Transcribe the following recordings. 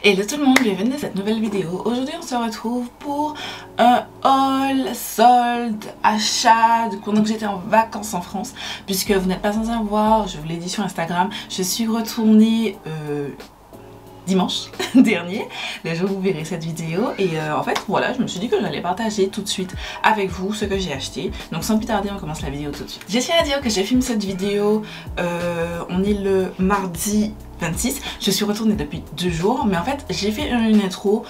Hello tout le monde, bienvenue dans cette nouvelle vidéo. Aujourd'hui on se retrouve pour un haul, solde, achat pendant que j'étais en vacances en France. Puisque vous n'êtes pas sans savoir, je vous l'ai dit sur Instagram, je suis retournée dimanche dernier, le jour où vous verrez cette vidéo. Et en fait voilà, je me suis dit que j'allais partager tout de suite avec vous ce que j'ai acheté. Donc sans plus tarder, on commence la vidéo tout de suite. Je tiens à dire que j'ai filmé cette vidéo, on est le mardi 26, je suis retournée depuis 2 jours, mais en fait j'ai fait une intro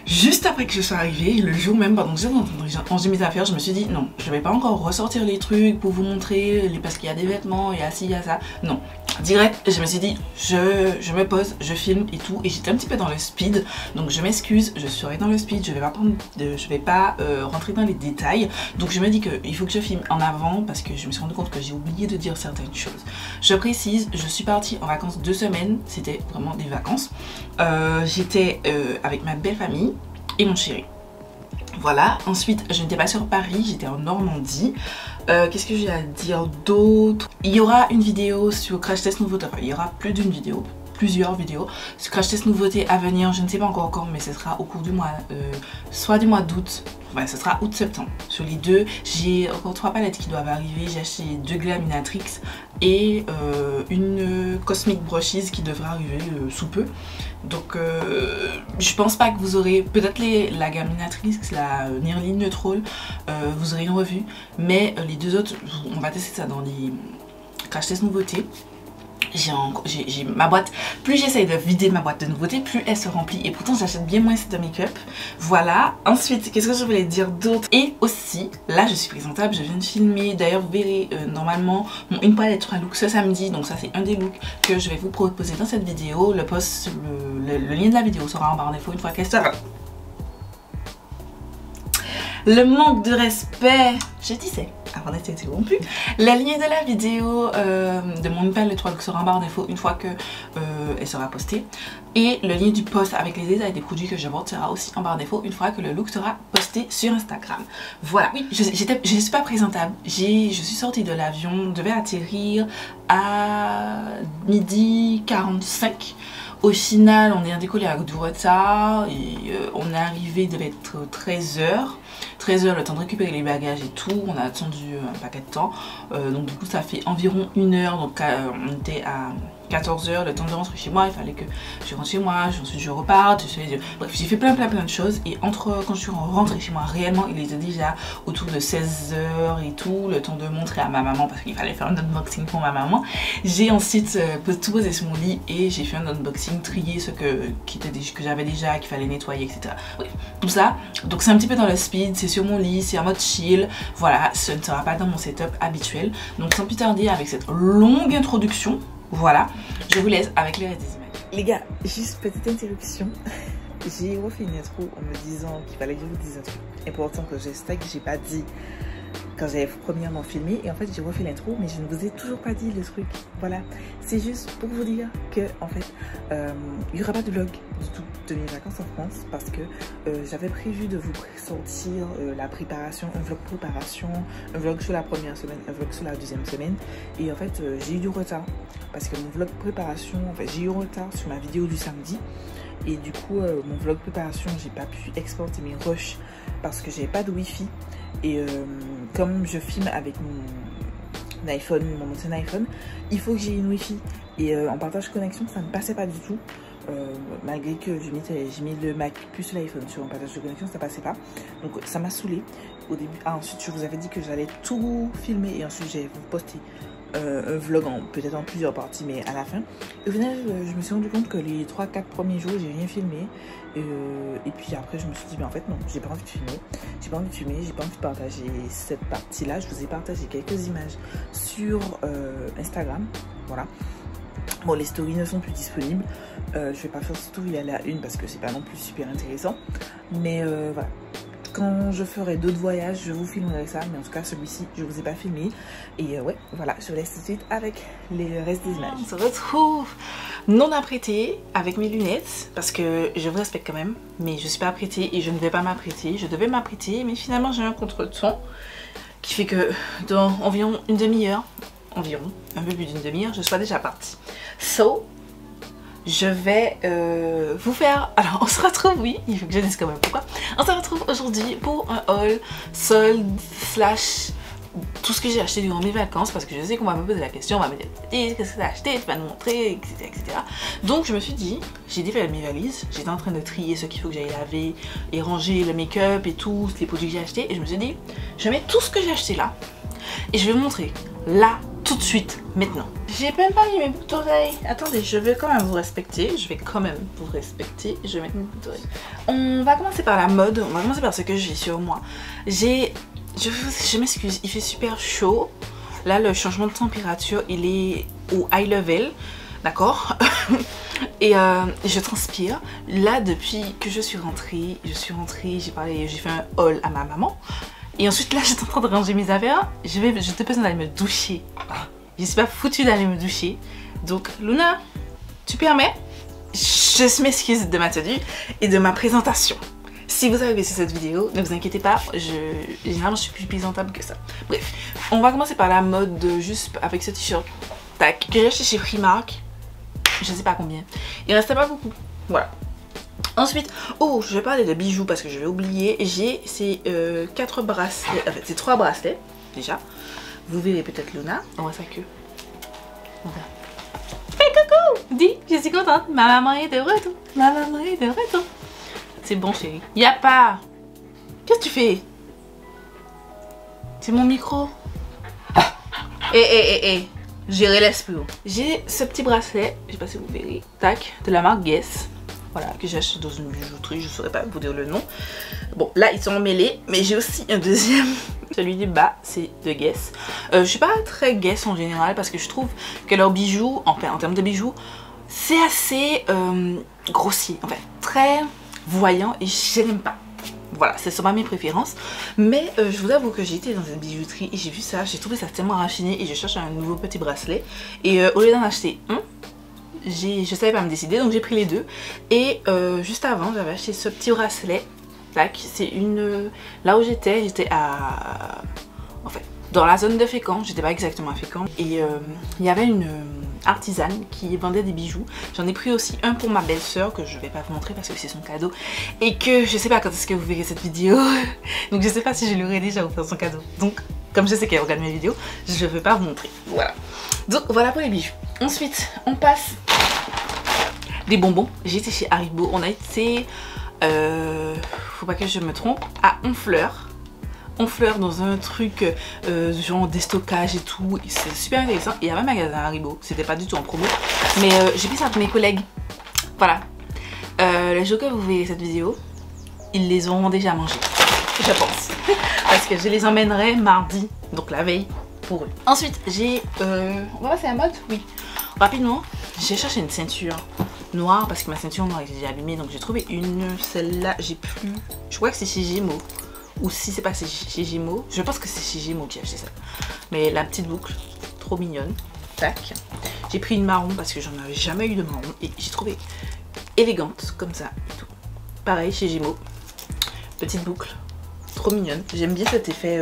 juste après que je sois arrivée, le jour même pendant que j'ai rangé mes affaires. Je me suis dit non, je vais pas encore ressortir les trucs pour vous montrer, parce qu'il y a des vêtements, il y a ci, il y a ça, non. Direct, je me suis dit, je me pose, je filme et tout, et j'étais un petit peu dans le speed, donc je m'excuse, je serai dans le speed, je vais pas rentrer dans les détails, donc je me dis qu'il faut que je filme en avant parce que je me suis rendu compte que j'ai oublié de dire certaines choses. Je précise, je suis partie en vacances 2 semaines, c'était vraiment des vacances, j'étais avec ma belle famille et mon chéri. Voilà, ensuite je n'étais pas sur Paris, j'étais en Normandie. Qu'est-ce que j'ai à dire d'autre? Il y aura une vidéo sur Crash Test Nouveauté, enfin il y aura plus d'une vidéo, plusieurs vidéos sur Crash Test Nouveauté à venir, je ne sais pas encore quand, mais ce sera au cours du mois, soit du mois d'août, ouais ce sera août-septembre. Sur les deux, j'ai encore 3 palettes qui doivent arriver, j'ai acheté 2 Glaminatrix et une Cosmic Brushes qui devrait arriver sous peu. Donc je pense pas que vous aurez, peut-être la Glaminatrix, la Nearly Neutral, vous aurez une revue, mais les deux autres, on va tester ça dans les Crash Test Nouveautés. J'ai ma boîte, plus j'essaye de vider ma boîte de nouveautés, plus elle se remplit, et pourtant j'achète bien moins de make-up. Voilà, ensuite qu'est-ce que je voulais dire d'autre? Et aussi, là je suis présentable, je viens de filmer, d'ailleurs vous verrez normalement mon une palette 3 looks ce samedi, donc ça c'est un des looks que je vais vous proposer dans cette vidéo. Le post, le lien de la vidéo sera en barre d'infos une fois qu'elle sera. Le manque de respect, je disais avant d'être interrompu, la ligne de la vidéo de mon email, le 3 looks sera en barre d'infos une fois que elle sera postée, et le lien du post avec les détails des produits que je vends sera aussi en barre d'infos une fois que le look sera posté sur Instagram. Voilà, oui, je suis pas présentable, je suis sortie de l'avion, devait atterrir à 12h45. Au final, on est décollé avec du retard et on est arrivé, il devait être 13h. 13h, le temps de récupérer les bagages et tout. On a attendu un paquet de temps. Donc du coup, ça fait environ 1 heure. Donc on était à 14h, le temps de rentrer chez moi. Il fallait que je rentre chez moi, ensuite je reparte. Bref, j'ai fait plein de choses. Et quand je suis rentrée chez moi, réellement, il était déjà autour de 16h et tout. Le temps de montrer à ma maman parce qu'il fallait faire un unboxing pour ma maman. J'ai ensuite tout posé sur mon lit et j'ai fait un unboxing, trier ce que j'avais déjà, qu'il fallait nettoyer, etc. Bref, tout ça. Donc c'est un petit peu dans le speed, c'est sur mon lit, c'est en mode chill. Voilà, ce ne sera pas dans mon setup habituel. Donc sans plus tarder, avec cette longue introduction, voilà, je vous laisse avec les restes des images. Les gars, juste petite interruption. J'ai refait une intro en me disant qu'il fallait que je vous dise un truc important que j'ai pas dit quand j'avais premièrement filmé, et en fait j'ai refait l'intro mais je ne vous ai toujours pas dit le truc. Voilà, c'est juste pour vous dire que en fait il n'y aura pas de vlog du tout de mes vacances en France parce que j'avais prévu de vous sortir la préparation, un vlog préparation, un vlog sur la première semaine, un vlog sur la deuxième semaine, et en fait j'ai eu du retard parce que mon vlog préparation, en fait j'ai eu du retard sur ma vidéo du samedi. Et du coup mon vlog préparation, j'ai pas pu exporter mes rushs parce que j'avais pas de wifi. Et comme je filme avec mon iPhone, mon ancien iPhone, il faut que j'ai une wifi. Et en partage connexion, ça ne passait pas du tout. Malgré que j'ai mis le Mac plus l'iPhone sur un partage de connexion, ça passait pas. Donc ça m'a saoulé au début. Ah, ensuite je vous avais dit que j'allais tout filmer et ensuite j'allais vous poster un vlog peut-être en plusieurs parties, mais à la fin. Et au final je me suis rendu compte que les 3-4 premiers jours j'ai rien filmé, et puis après je me suis dit mais en fait non, j'ai pas envie de filmer, j'ai pas envie de partager cette partie là. Je vous ai partagé quelques images sur Instagram, voilà. Bon, les stories ne sont plus disponibles, je vais pas faire de story à la une parce que c'est pas non plus super intéressant, mais voilà. Quand je ferai d'autres voyages, je vous filmerai ça, mais en tout cas celui-ci je vous ai pas filmé. Et ouais, voilà, je vous laisse tout de suite avec les restes des images. On se retrouve non apprêtée avec mes lunettes parce que je vous respecte quand même, mais je suis pas apprêtée et je ne vais pas m'apprêter. Je devais m'apprêter, mais finalement j'ai un contretemps qui fait que dans environ une demi-heure, un peu plus d'une demi-heure, je sois déjà partie. So, je vais vous faire... Alors on se retrouve, oui, il faut que je dise quand même pourquoi. On se retrouve aujourd'hui pour un haul solde slash tout ce que j'ai acheté durant mes vacances, parce que je sais qu'on va me poser la question, on va me dire qu'est-ce que tu as acheté, tu vas nous montrer, etc. Donc je me suis dit, j'ai défait mes valises, j'étais en train de trier ce qu'il faut que j'aille laver et ranger le make-up et tous les produits que j'ai achetés, et je me suis dit, je mets tout ce que j'ai acheté là et je vais vous montrer là tout de suite maintenant. J'ai même pas mis mes boucles d'oreilles. Attendez, je vais quand même vous respecter. Je vais quand même vous respecter. Je vais mettre mes boucles d'oreilles. On va commencer par la mode. On va commencer par ce que j'ai sur moi. Je m'excuse, il fait super chaud. Là, le changement de température, il est au high level. D'accord. Et je transpire. Là, depuis que je suis rentrée, j'ai fait un haul à ma maman. Et ensuite là j'étais en train de ranger mes affaires. J'ai besoin d'aller me doucher. Je suis pas foutue d'aller me doucher. Donc Luna, tu permets? Je m'excuse de ma tenue et de ma présentation. Si vous avez vu cette vidéo, ne vous inquiétez pas, généralement je suis plus présentable que ça. Bref, on va commencer par la mode juste avec ce t-shirt. Tac, que j'ai acheté chez Primark. Je sais pas combien. Il restait pas beaucoup. Voilà. Ensuite, oh, je vais parler de bijoux parce que je vais oublier. J'ai ces 4 bracelets, en fait, ces 3 bracelets déjà. Vous verrez peut-être Luna. On voit sa queue. Fais coucou! Dis, je suis contente. Ma maman est de retour. Ma maman est de retour. C'est bon, chérie. Y'a pas. Qu'est-ce que tu fais? C'est mon micro. Eh. J'irai l'esprit. J'ai ce petit bracelet. Je sais pas si vous verrez. Tac, de la marque Guess. Voilà, que j'ai acheté dans une bijouterie, je ne saurais pas vous dire le nom. Bon, là ils sont emmêlés, mais j'ai aussi un deuxième. Celui du bas, c'est de Guess. Je suis pas très Guess en général parce que je trouve que leurs bijoux, enfin en termes de bijoux, c'est assez grossier, en fait, très voyant et je n'aime pas. Voilà, ce sont pas mes préférences. Mais je vous avoue que j'ai été dans une bijouterie et j'ai vu ça, j'ai trouvé ça tellement raffiné et je cherche un nouveau petit bracelet. Et au lieu d'en acheter un, je savais pas me décider, donc j'ai pris les deux. Et juste avant j'avais acheté ce petit bracelet. Tac, c'est une... Là où j'étais à... En fait, dans la zone de Fécamp, j'étais pas exactement à Fécamp. Et il y avait une artisane qui vendait des bijoux. J'en ai pris aussi un pour ma belle-sœur que je vais pas vous montrer parce que c'est son cadeau. Et que je sais pas quand est-ce que vous verrez cette vidéo. Donc je sais pas si je lui aurais déjà offert son cadeau. Donc comme je sais qu'elle regarde mes vidéos, je vais pas vous montrer. Voilà. Donc voilà pour les bijoux. Ensuite, on passe des bonbons. J'ai été chez Haribo. On a été, faut pas que je me trompe, à Honfleur. Honfleur dans un truc genre déstockage et tout. C'est super intéressant. Il y avait un magasin Haribo. C'était pas du tout en promo. Mais j'ai pris ça avec mes collègues. Voilà. Les jours que vous verrez cette vidéo, ils les auront déjà mangés. Je pense. Parce que je les emmènerai mardi. Donc la veille. Pour eux. Ensuite, j'ai... on va passer à la mode? Oui. Rapidement, j'ai cherché une ceinture noire parce que ma ceinture noire est déjà abîmée. Donc j'ai trouvé une. Celle-là, j'ai plus... Je crois que c'est chez Gémeaux. Ou si c'est pas chez Gémeaux. Je pense que c'est chez Gémeaux que j'ai acheté ça. Mais la petite boucle, trop mignonne. Tac. J'ai pris une marron parce que j'en avais jamais eu de marron. Et j'ai trouvé élégante comme ça et tout. Pareil chez Gémeaux. Petite boucle. Trop mignonne. J'aime bien cet effet...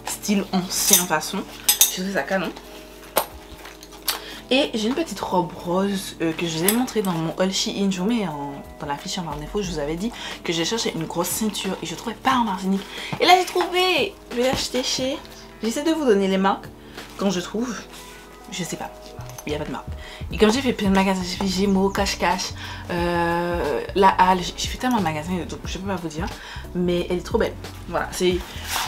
style ancien façon, je trouve ça canon. Et j'ai une petite robe rose que je vous ai montré dans mon haul Shein. Je vous mets dans la fiche en barre d'infos. Je vous avais dit que j'ai cherché une grosse ceinture et je ne trouvais pas en Martinique. Et là j'ai trouvé. Je vais l'acheter chez... J'essaie de vous donner les marques quand je trouve. Je sais pas. Il n'y a pas de marque. Et comme j'ai fait plein de magasins, j'ai fait Gémeaux, Cache-Cache, La Halle, j'ai fait tellement de magasins, donc je peux pas vous dire. Mais elle est trop belle. Voilà, c'est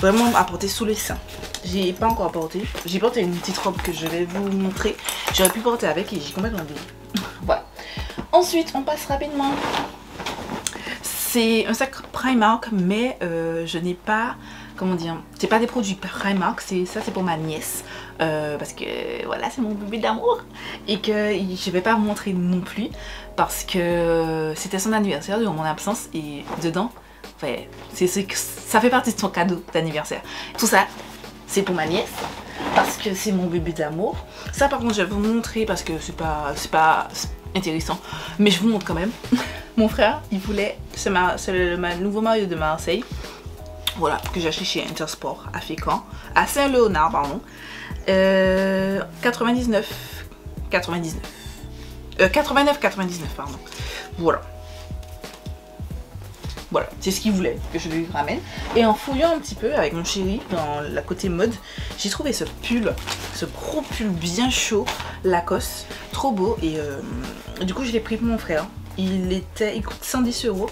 vraiment à porter sous les seins. J'ai pas encore porté. J'ai porté une petite robe que je vais vous montrer. J'aurais pu porter avec et j'ai complètement oublié. Voilà. Ensuite, on passe rapidement. C'est un sac Primark, mais je n'ai pas... Comment dire, c'est pas des produits Primark, ça c'est pour ma nièce parce que voilà, c'est mon bébé d'amour et que je vais pas vous montrer non plus parce que c'était son anniversaire durant mon absence et dedans, enfin, ça fait partie de son cadeau d'anniversaire. Tout ça, c'est pour ma nièce parce que c'est mon bébé d'amour. Ça par contre, je vais vous montrer parce que c'est pas intéressant, mais je vous montre quand même. Mon frère, il voulait, c'est le nouveau maillot de Marseille. Voilà, que j'ai acheté chez Intersport à Fécamp, à Saint-Léonard, pardon. 99. 89,99 pardon. Voilà. Voilà, c'est ce qu'il voulait que je lui ramène. Et en fouillant un petit peu avec mon chéri dans la côté mode, j'ai trouvé ce pull, ce gros pull bien chaud, Lacoste, trop beau. Et du coup je l'ai pris pour mon frère. Il coûte 110 €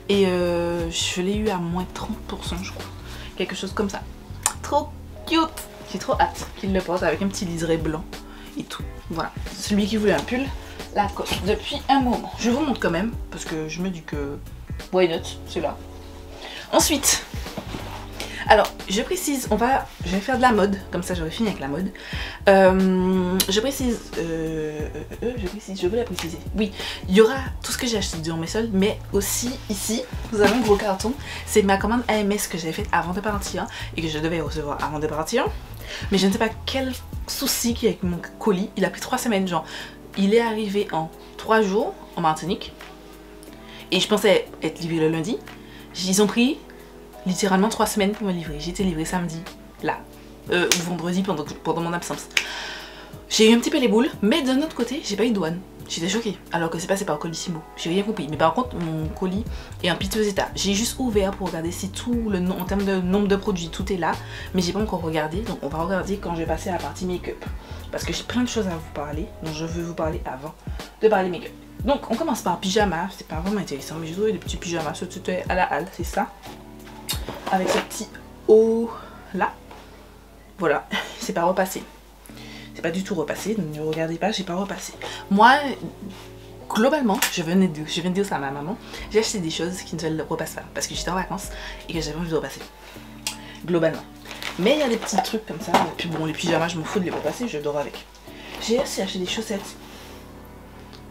et je l'ai eu à moins 30% je crois. Quelque chose comme ça. Trop cute. J'ai trop hâte qu'il le porte avec un petit liseré blanc et tout. Voilà, celui qui voulait un pull Lacoste depuis un moment. Je vous montre quand même parce que je me dis que why not, c'est là. Ensuite, alors je précise, je vais faire de la mode, comme ça j'aurai fini avec la mode. Je voulais préciser. Oui, il y aura tout ce que j'ai acheté durant mes soldes, mais aussi ici, nous avons un gros carton. C'est ma commande AMS que j'avais faite avant de partir et que je devais recevoir avant de partir. Mais je ne sais pas quel souci qu'il y a avec mon colis. Il a pris 3 semaines, genre, il est arrivé en 3 jours en Martinique. Et je pensais être livré le lundi. Ils ont pris littéralement 3 semaines pour me livrer. J'ai été livrée samedi, là, ou vendredi pendant mon absence. J'ai eu un petit peu les boules, mais d'un autre côté, j'ai pas eu de douane. J'étais choquée, alors que c'est passé par Colissimo. J'ai rien compris. Mais par contre, mon colis est en piteux état. J'ai juste ouvert pour regarder si en termes de nombre de produits, tout est là. Mais j'ai pas encore regardé, donc on va regarder quand je vais passer à la partie make-up. Parce que j'ai plein de choses à vous parler, dont je veux vous parler avant de parler make-up. Donc on commence par pyjama, c'est pas vraiment intéressant, mais j'ai trouvé des petits pyjamas, c'était à la halle, c'est ça. Avec ce petit haut là. Voilà, c'est pas repassé. C'est pas du tout repassé, donc ne regardez pas, j'ai pas repassé. Moi, globalement, je viens de dire ça à ma maman, j'ai acheté des choses qui ne se repassent pas, parce que j'étais en vacances et que j'avais envie de repasser. Globalement. Mais il y a des petits trucs comme ça, et puis bon, les pyjamas, je m'en fous de les repasser, je dors avec. J'ai aussi acheté des chaussettes.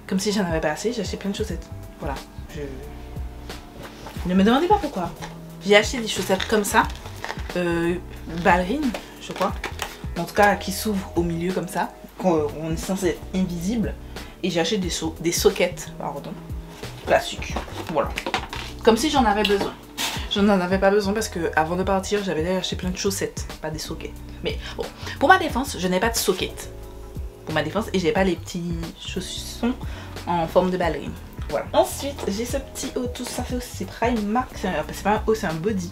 Comme si j'en avais pas assez, j'ai acheté plein de chaussettes. Voilà. Ne me demandez pas pourquoi. J'ai acheté des chaussettes comme ça. Ballerines, je crois. En tout cas, qui s'ouvrent au milieu comme ça. On est censé être invisible. Et j'ai acheté des soquettes, pardon. Classiques. Voilà. Comme si j'en avais besoin. Je n'en avais pas besoin parce que avant de partir, j'avais déjà acheté plein de chaussettes, pas des soquettes. Mais bon, pour ma défense, je n'ai pas de soquettes. Pour ma défense, et j'ai pas les petits chaussons en forme de ballerine. Voilà. Ensuite, j'ai ce petit haut, tout ça fait aussi, c'est Primark, c'est pas un haut, c'est un body.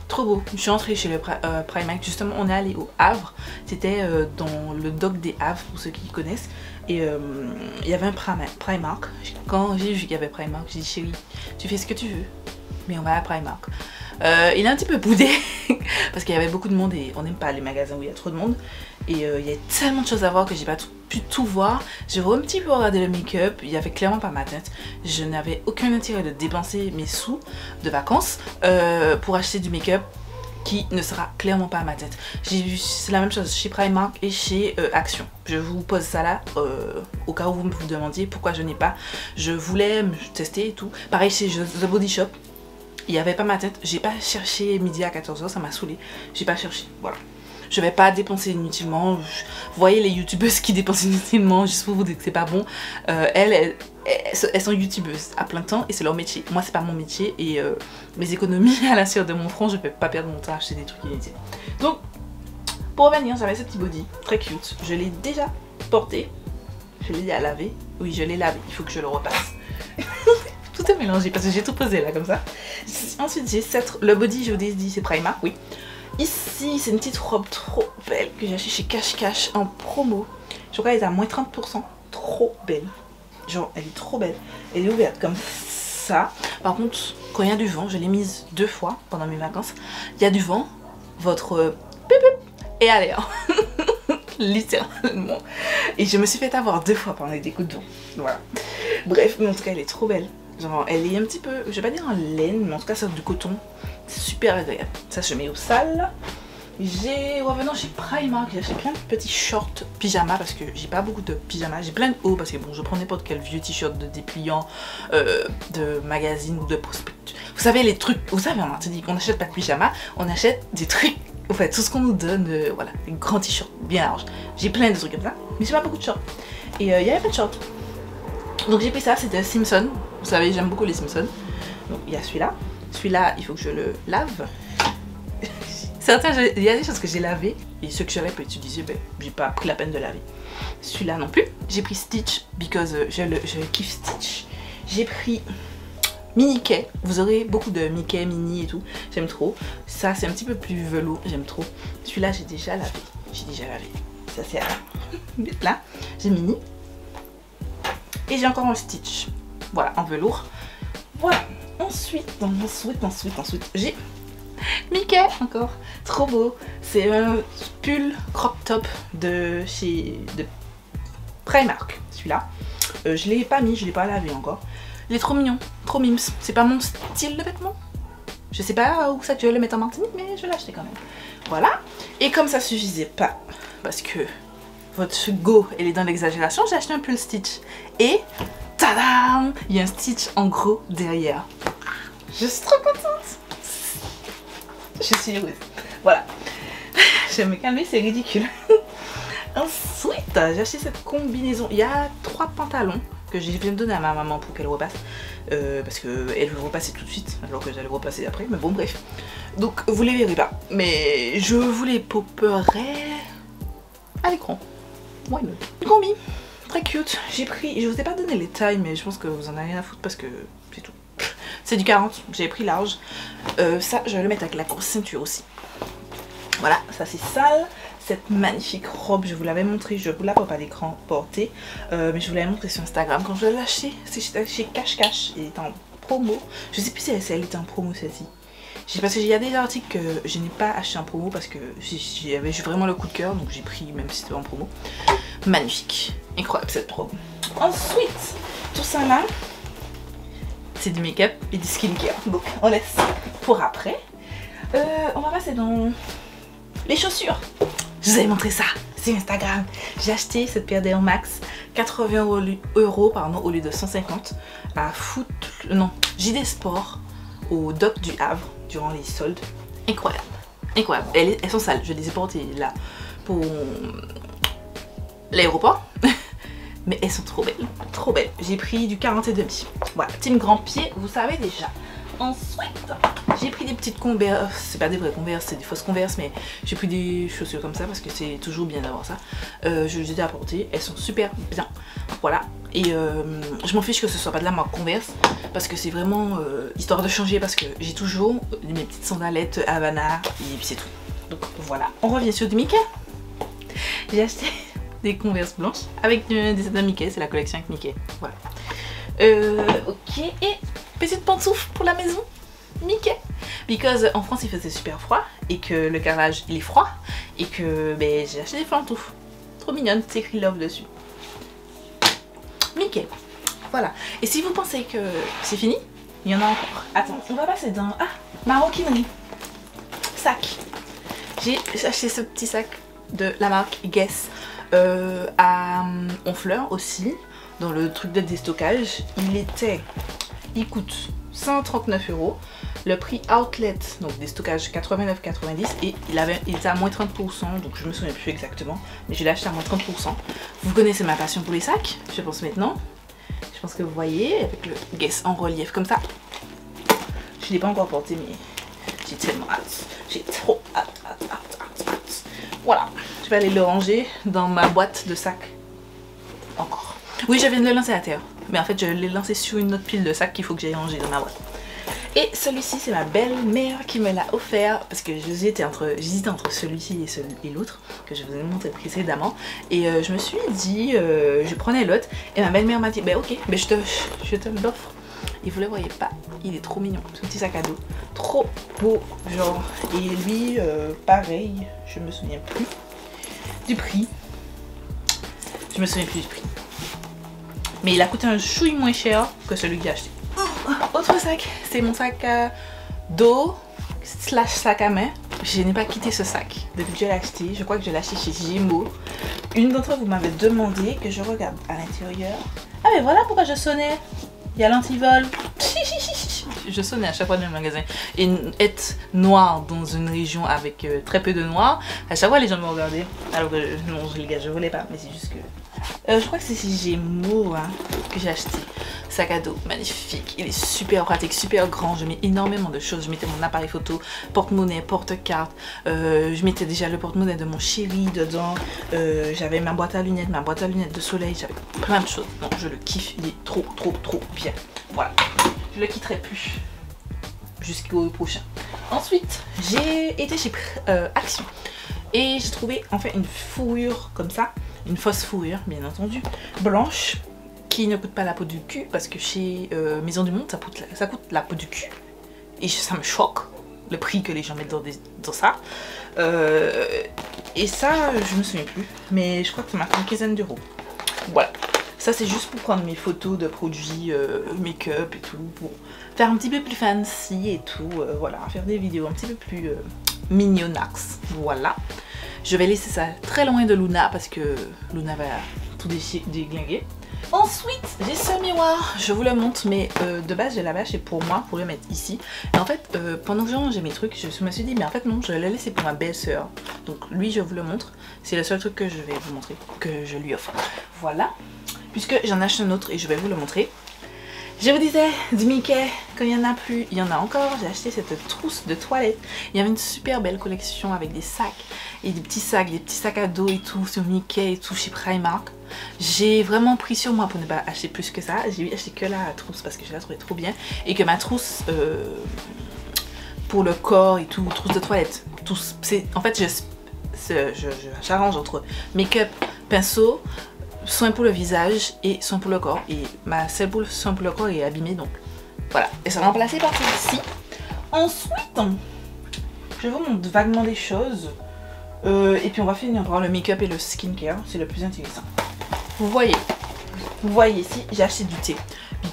Trop beau. Je suis entrée chez le Primark, justement on est allé au Havre, c'était dans le dock des Havres pour ceux qui connaissent. Et il y avait un Primark. Quand j'ai vu qu'il y avait Primark, j'ai dit chérie, tu fais ce que tu veux, mais on va à Primark. Il est un petit peu boudé parce qu'il y avait beaucoup de monde et on n'aime pas les magasins où il y a trop de monde. Et il y a tellement de choses à voir que j'ai pas pu tout voir. J'ai un petit peu regardé le make-up, il y avait clairement pas ma tête. Je n'avais aucun intérêt de dépenser mes sous de vacances pour acheter du make-up qui ne sera clairement pas à ma tête. J'ai vu, c'est la même chose chez Primark et chez Action. Je vous pose ça là au cas où vous me demandiez pourquoi je n'ai pas. Je voulais me tester et tout. Pareil chez The Body Shop. Il n'y avait pas ma tête, j'ai pas cherché midi à 14 h, ça m'a saoulé. J'ai pas cherché, voilà. Je vais pas dépenser inutilement. Vous voyez les youtubeuses qui dépensent inutilement juste pour vous dire que c'est pas bon. Elles sont youtubeuses à plein temps et c'est leur métier. Moi c'est pas mon métier et mes économies à la sueur de mon front, je vais pas perdre mon temps à acheter des trucs inutiles. Donc pour revenir, j'avais ce petit body très cute. Je l'ai déjà porté. Je l'ai déjà lavé. Oui, je l'ai lavé, il faut que je le repasse. Tout est mélangé parce que j'ai tout posé là comme ça. Ensuite j'ai le body, je vous ai dit c'est Primark, oui. Ici c'est une petite robe trop belle que j'ai achetée chez Cash Cash en promo. Je crois qu'elle est à moins 30%. Trop belle. Genre elle est trop belle. Elle est ouverte comme ça. Par contre quand il y a du vent, je l'ai mise 2 fois pendant mes vacances. Il y a du vent, votre et allez hein. Littéralement. Et je me suis fait avoir 2 fois pendant des coups de vent. Voilà. Bref, mais en tout cas elle est trop belle. Genre elle est un petit peu, je vais pas dire en laine, mais en tout cas c'est du coton. C'est super agréable. Ça je mets au sale. Revenant chez Primark, j'ai acheté plein de petits shorts pyjama parce que j'ai pas beaucoup de pyjama. J'ai plein de hauts parce que bon, je prends n'importe quel vieux t-shirt de dépliant, de magazine ou de prospectus. Vous savez les trucs, vous savez en Martinique, on n'achète pas de pyjama, on achète des trucs. En fait, tout ce qu'on nous donne, voilà, des grands t-shirts bien larges. J'ai plein de trucs comme ça, mais j'ai pas beaucoup de shorts. Et il y avait pas de shorts. Donc j'ai pris ça, c'était Simpson. Vous savez, j'aime beaucoup les Simpsons. Donc il y a celui-là. Celui-là, il faut que je le lave. Certains, il y a des choses que j'ai lavées et ceux que j'avais pas utilisé, ben, j'ai pas pris la peine de laver. celui-là non plus. J'ai pris Stitch, because je kiffe Stitch. J'ai pris Mickey. Vous aurez beaucoup de Mickey, Minnie et tout. J'aime trop. Ça, c'est un petit peu plus velours. J'aime trop. Celui-là, j'ai déjà lavé. Ça, c'est là. J'ai Minnie. Et j'ai encore un Stitch. Voilà, en velours. Voilà. Ensuite, j'ai Mickey encore. Trop beau. C'est un pull crop top de Primark. Celui-là. Je l'ai pas mis, je l'ai pas lavé encore. Il est trop mignon, trop mimes. C'est pas mon style de vêtement. Je sais pas où ça tu veux le mettre en Martinique, mais je l'ai acheté quand même. Voilà. Et comme ça suffisait pas, parce que votre go elle est dans l'exagération, j'ai acheté un pull Stitch. Et tadam, il y a un Stitch en gros derrière. Je suis trop contente. Je suis heureuse. Voilà. Je vais me calmer, c'est ridicule. Ensuite, j'ai acheté cette combinaison. Il y a 3 pantalons que je viens de donner à ma maman pour qu'elle repasse. Parce qu'elle veut repasser tout de suite, alors que j'allais repasser après. Mais bon, bref. Donc, vous les verrez pas. Mais je vous les popperai à l'écran. Why not? Une combi. Très cute. J'ai pris, je vous ai pas donné les tailles, mais je pense que vous en avez rien à foutre parce que c'est tout. C'est du 40, j'ai pris large. Ça, je vais le mettre avec la grosse ceinture aussi. Voilà, ça c'est sale. Cette magnifique robe, je vous l'avais montré, je vous la vois pas à l'écran portée, mais je vous l'avais montré sur Instagram quand je l'ai acheté. C'est chez Cash Cash, elle est en promo. Je sais plus si elle était en promo celle-ci. Parce qu'il y a des articles que je n'ai pas acheté en promo parce que j'avais vraiment le coup de cœur, donc j'ai pris même si c'était en promo. Magnifique, incroyable cette robe. Ensuite, tout ça là, c'est du make-up et du skincare, donc on laisse pour après. On va passer dans les chaussures. Je vous avais montré ça sur Instagram. J'ai acheté cette paire d'Air Max 80 € pardon, au lieu de 150 à JD Sport au Dock du Havre durant les soldes. Incroyable, incroyable. Elles sont sales, je les ai portées là pour l'aéroport. Mais elles sont trop belles, trop belles. J'ai pris du 40,5. Voilà, team grand pied, vous savez déjà. Ensuite, j'ai pris des petites Converse. C'est pas des vraies Converse, c'est des fausses Converse, mais j'ai pris des chaussures comme ça parce que c'est toujours bien d'avoir ça. Je les ai apportées, elles sont super bien. Voilà. Et je m'en fiche que ce soit pas de la marque Converse parce que c'est vraiment histoire de changer parce que j'ai toujours mes petites sandalettes Havana et puis c'est tout. Donc voilà. On revient sur du Mickey. J'ai acheté des Converse blanches avec des de Mickey, c'est la collection avec Mickey. Voilà. Ok, et petite pantoufle pour la maison Mickey. Because en France il faisait super froid et que le carrelage il est froid et que ben, j'ai acheté des pantoufles. Trop mignonnes, c'est écrit love dessus. Mickey. Voilà. Et si vous pensez que c'est fini, il y en a encore. Attends, on va passer dans maroquinerie. Sac. J'ai acheté ce petit sac de la marque Guess à Honfleur aussi, dans le truc de déstockage. Il coûte 139 €. Le prix outlet, donc déstockage 89,90 et il était à moins 30%, donc je me souviens plus exactement, mais je l'ai acheté à moins 30%. Vous connaissez ma passion pour les sacs, je pense maintenant. Je pense que vous voyez, avec le Guess en relief comme ça. Je ne l'ai pas encore porté, mais j'ai tellement hâte. J'ai trop hâte. Voilà, je vais aller le ranger dans ma boîte de sacs. Encore. Oui, je viens de le lancer à terre. Mais en fait, je l'ai lancé sur une autre pile de sacs qu'il faut que j'aille ranger dans ma boîte. Et celui-ci, c'est ma belle-mère qui me l'a offert. Parce que j'hésitais entre celui-ci et l'autre, que je vous ai montré précédemment. Et je me suis dit, je prenais l'autre. Et ma belle-mère m'a dit, bah ok, mais je te l'offre. Et vous le voyez pas, il est trop mignon, ce petit sac à dos, trop beau genre. Et lui, pareil, je me souviens plus du prix. Mais il a coûté un chouille moins cher que celui que j'ai acheté. Autre sac, c'est mon sac d'eau / sac à main. Je n'ai pas quitté ce sac depuis que je l'ai acheté. Je crois que je l'ai acheté chez Gémeaux. Une d'entre vous m'avait demandé que je regarde à l'intérieur. Ah mais voilà pourquoi je sonnais. Il y a l'antivol. Je sonnais à chaque fois dans le magasin. Et être noir dans une région avec très peu de noirs, à chaque fois les gens me regardaient. Alors que non, les gars, je voulais pas, mais c'est juste que... je crois que c'est Gémeaux hein, que j'ai acheté. Sac à dos magnifique, il est super pratique, super grand. Je mets énormément de choses. Je mettais mon appareil photo, porte-monnaie, porte-carte. Je mettais déjà le porte-monnaie de mon chéri dedans. J'avais ma boîte à lunettes de soleil. J'avais plein de choses. Donc je le kiffe, il est trop bien. Voilà, je le quitterai plus jusqu'au prochain. Ensuite, j'ai été chez Action et j'ai trouvé en fait une fourrure comme ça, une fausse fourrure bien entendu, blanche, qui ne coûte pas la peau du cul parce que chez Maison du Monde ça coûte la peau du cul et ça me choque le prix que les gens mettent dans ça. Et ça, je me souviens plus, mais je crois que ça m'a fait une quinzaine d'euros. Voilà. Ça c'est juste pour prendre mes photos de produits make-up et tout, pour faire un petit peu plus fancy et tout, voilà, faire des vidéos un petit peu plus mignonnax, voilà. Je vais laisser ça très loin de Luna parce que Luna va tout déglinguer. Ensuite, j'ai ce miroir, je vous le montre, mais de base je l'avais acheté pour moi, pour le mettre ici. Et en fait, pendant que j'ai rangé mes trucs, je me suis dit, mais en fait non, je l'ai laissé pour ma belle-sœur. Donc lui, je vous le montre, c'est le seul truc que je vais vous montrer, que je lui offre. Voilà. Puisque j'en achète un autre et je vais vous le montrer. Je vous disais, du Mickey, quand il n'y en a plus, il y en a encore. J'ai acheté cette trousse de toilette. Il y avait une super belle collection avec des sacs et des petits sacs à dos et tout sur Mickey et tout chez Primark. J'ai vraiment pris sur moi pour ne pas acheter plus que ça. J'ai acheté que la trousse parce que je la trouvais trop bien. Et que ma trousse pour le corps et tout, trousse de toilette. En fait, j'arrange entre make-up, pinceau, soin pour le visage et soin pour le corps. Et ma celle pour le soin pour le corps est abîmée, donc voilà. Et ça va remplacer par celle-ci. Ensuite, je vous montre vaguement des choses. Et puis on va finir par le make-up et le skincare. C'est le plus intéressant. Vous voyez ici, j'ai acheté du thé.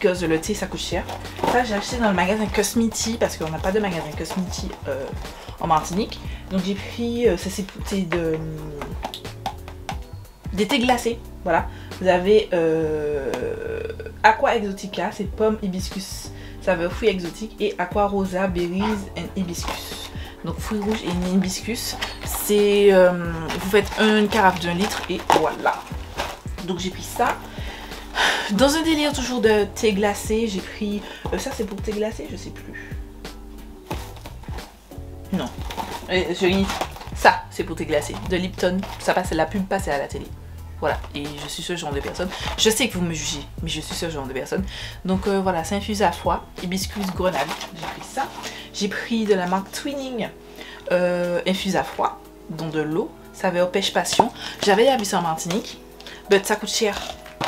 Parce que le thé ça coûte cher. Ça j'ai acheté dans le magasin Cosmiti parce qu'on n'a pas de magasin Cosmiti en Martinique. Donc j'ai pris, c'est des thés glacés. Voilà, vous avez Aqua Exotica, c'est pomme hibiscus, saveur fruits exotiques, et Aqua Rosa berries and hibiscus. Donc fruits rouges et hibiscus. C'est vous faites une carafe d'1 litre et voilà. Donc j'ai pris ça. Dans un délire toujours de thé glacé, j'ai pris ça c'est pour thé glacé, je sais plus. Non, ça c'est pour thé glacé de Lipton. Ça passe, la pub passait à la télé. Voilà, et je suis ce genre de personne. Je sais que vous me jugez, mais je suis ce genre de personne. Donc voilà, ça infuse à foie, hibiscus grenade. J'ai pris ça. J'ai pris de la marque Twinning, infuse à foie, dans de l'eau, saveur pêche passion. J'avais déjà vu ça en Martinique, mais ça coûte cher.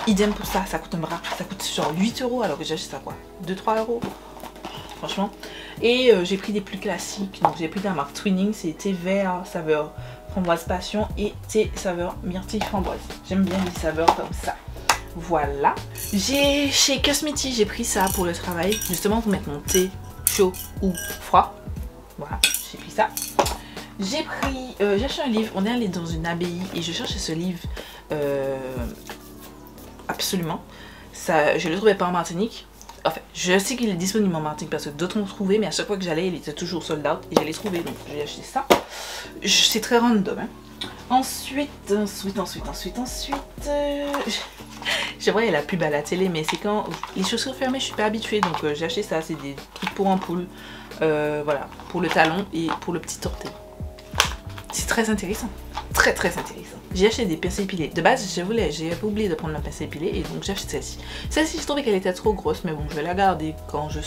Idem pour ça, ça coûte un bras. Ça coûte genre 8 euros alors que j'ai acheté ça quoi, 2-3 euros. Franchement. Et j'ai pris des plus classiques. Donc j'ai pris de la marque Twinning, c'est thé vert, saveur framboise passion et thé saveur myrtille framboise. J'aime bien les saveurs comme ça. Voilà. Chez Cosmeti, j'ai pris ça pour le travail, justement pour mettre mon thé chaud ou froid. Voilà, j'ai pris ça. J'ai acheté un livre, on est allé dans une abbaye et je cherchais ce livre absolument. Ça, je ne le trouvais pas en Martinique. En fait, je sais qu'il est disponible en Martinique parce que d'autres l'ont trouvé, mais à chaque fois que j'allais, il était toujours sold out et je l'ai trouvé, donc j'ai acheté ça. C'est très random. Hein. Ensuite, je vois la pub à la télé, mais c'est quand les chaussures fermées, je suis pas habituée, donc j'ai acheté ça. C'est des trucs pour ampoule, voilà, pour le talon et pour le petit orteil. C'est très intéressant. Très intéressant. J'ai acheté des pinceaux épilés. De base, j'ai oublié de prendre ma pince épilée et donc j'ai acheté celle-ci. Celle-ci, je trouvais qu'elle était trop grosse, mais bon, je vais la garder quand je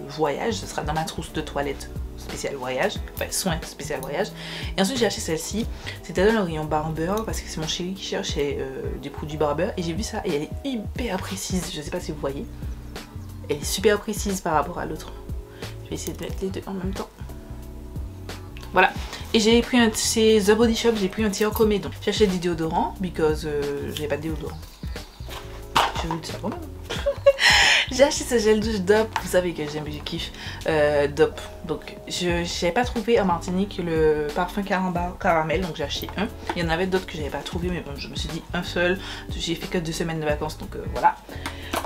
voyage. Ce sera dans ma trousse de toilette spécial voyage, enfin soin spécial voyage. Et ensuite, j'ai acheté celle-ci. C'était dans le rayon barber parce que c'est mon chéri qui cherchait des produits barber et j'ai vu ça et elle est hyper précise. Je sais pas si vous voyez. Elle est super précise par rapport à l'autre. Je vais essayer de mettre les deux en même temps. Voilà. Et j'ai pris chez The Body Shop, j'ai pris un tir comé. Donc j'ai acheté des déodorants, parce que j'avais pas de déodorant. Je vous dis ça quand même. J'ai acheté ce gel douche Dop, vous savez que j'aime, je kiffe Dop. Donc j'avais pas trouvé en Martinique le parfum caramel, donc j'ai acheté un. Il y en avait d'autres que j'avais pas trouvé, mais bon, je me suis dit un seul. J'ai fait que 2 semaines de vacances, donc voilà.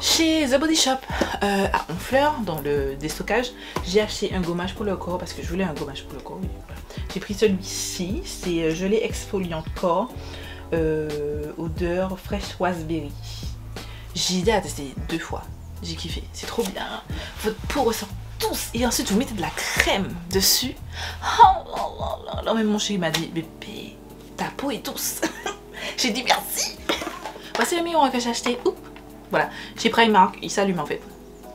Chez The Body Shop à Honfleur, dans le déstockage, j'ai acheté un gommage pour le corps parce que je voulais un gommage pour le corps. Oui, voilà. J'ai pris celui-ci, c'est gelée exfoliante corps, odeur fraîche raspberry. J'ai déjà testé 2 fois, j'ai kiffé, c'est trop bien. Votre peau ressort tous et ensuite vous mettez de la crème dessus. Oh là, même mon chéri m'a dit, bébé, ta peau est douce. J'ai dit merci. Voici le miroir que j'ai acheté. Oups. Voilà, chez Primark, il s'allume en fait.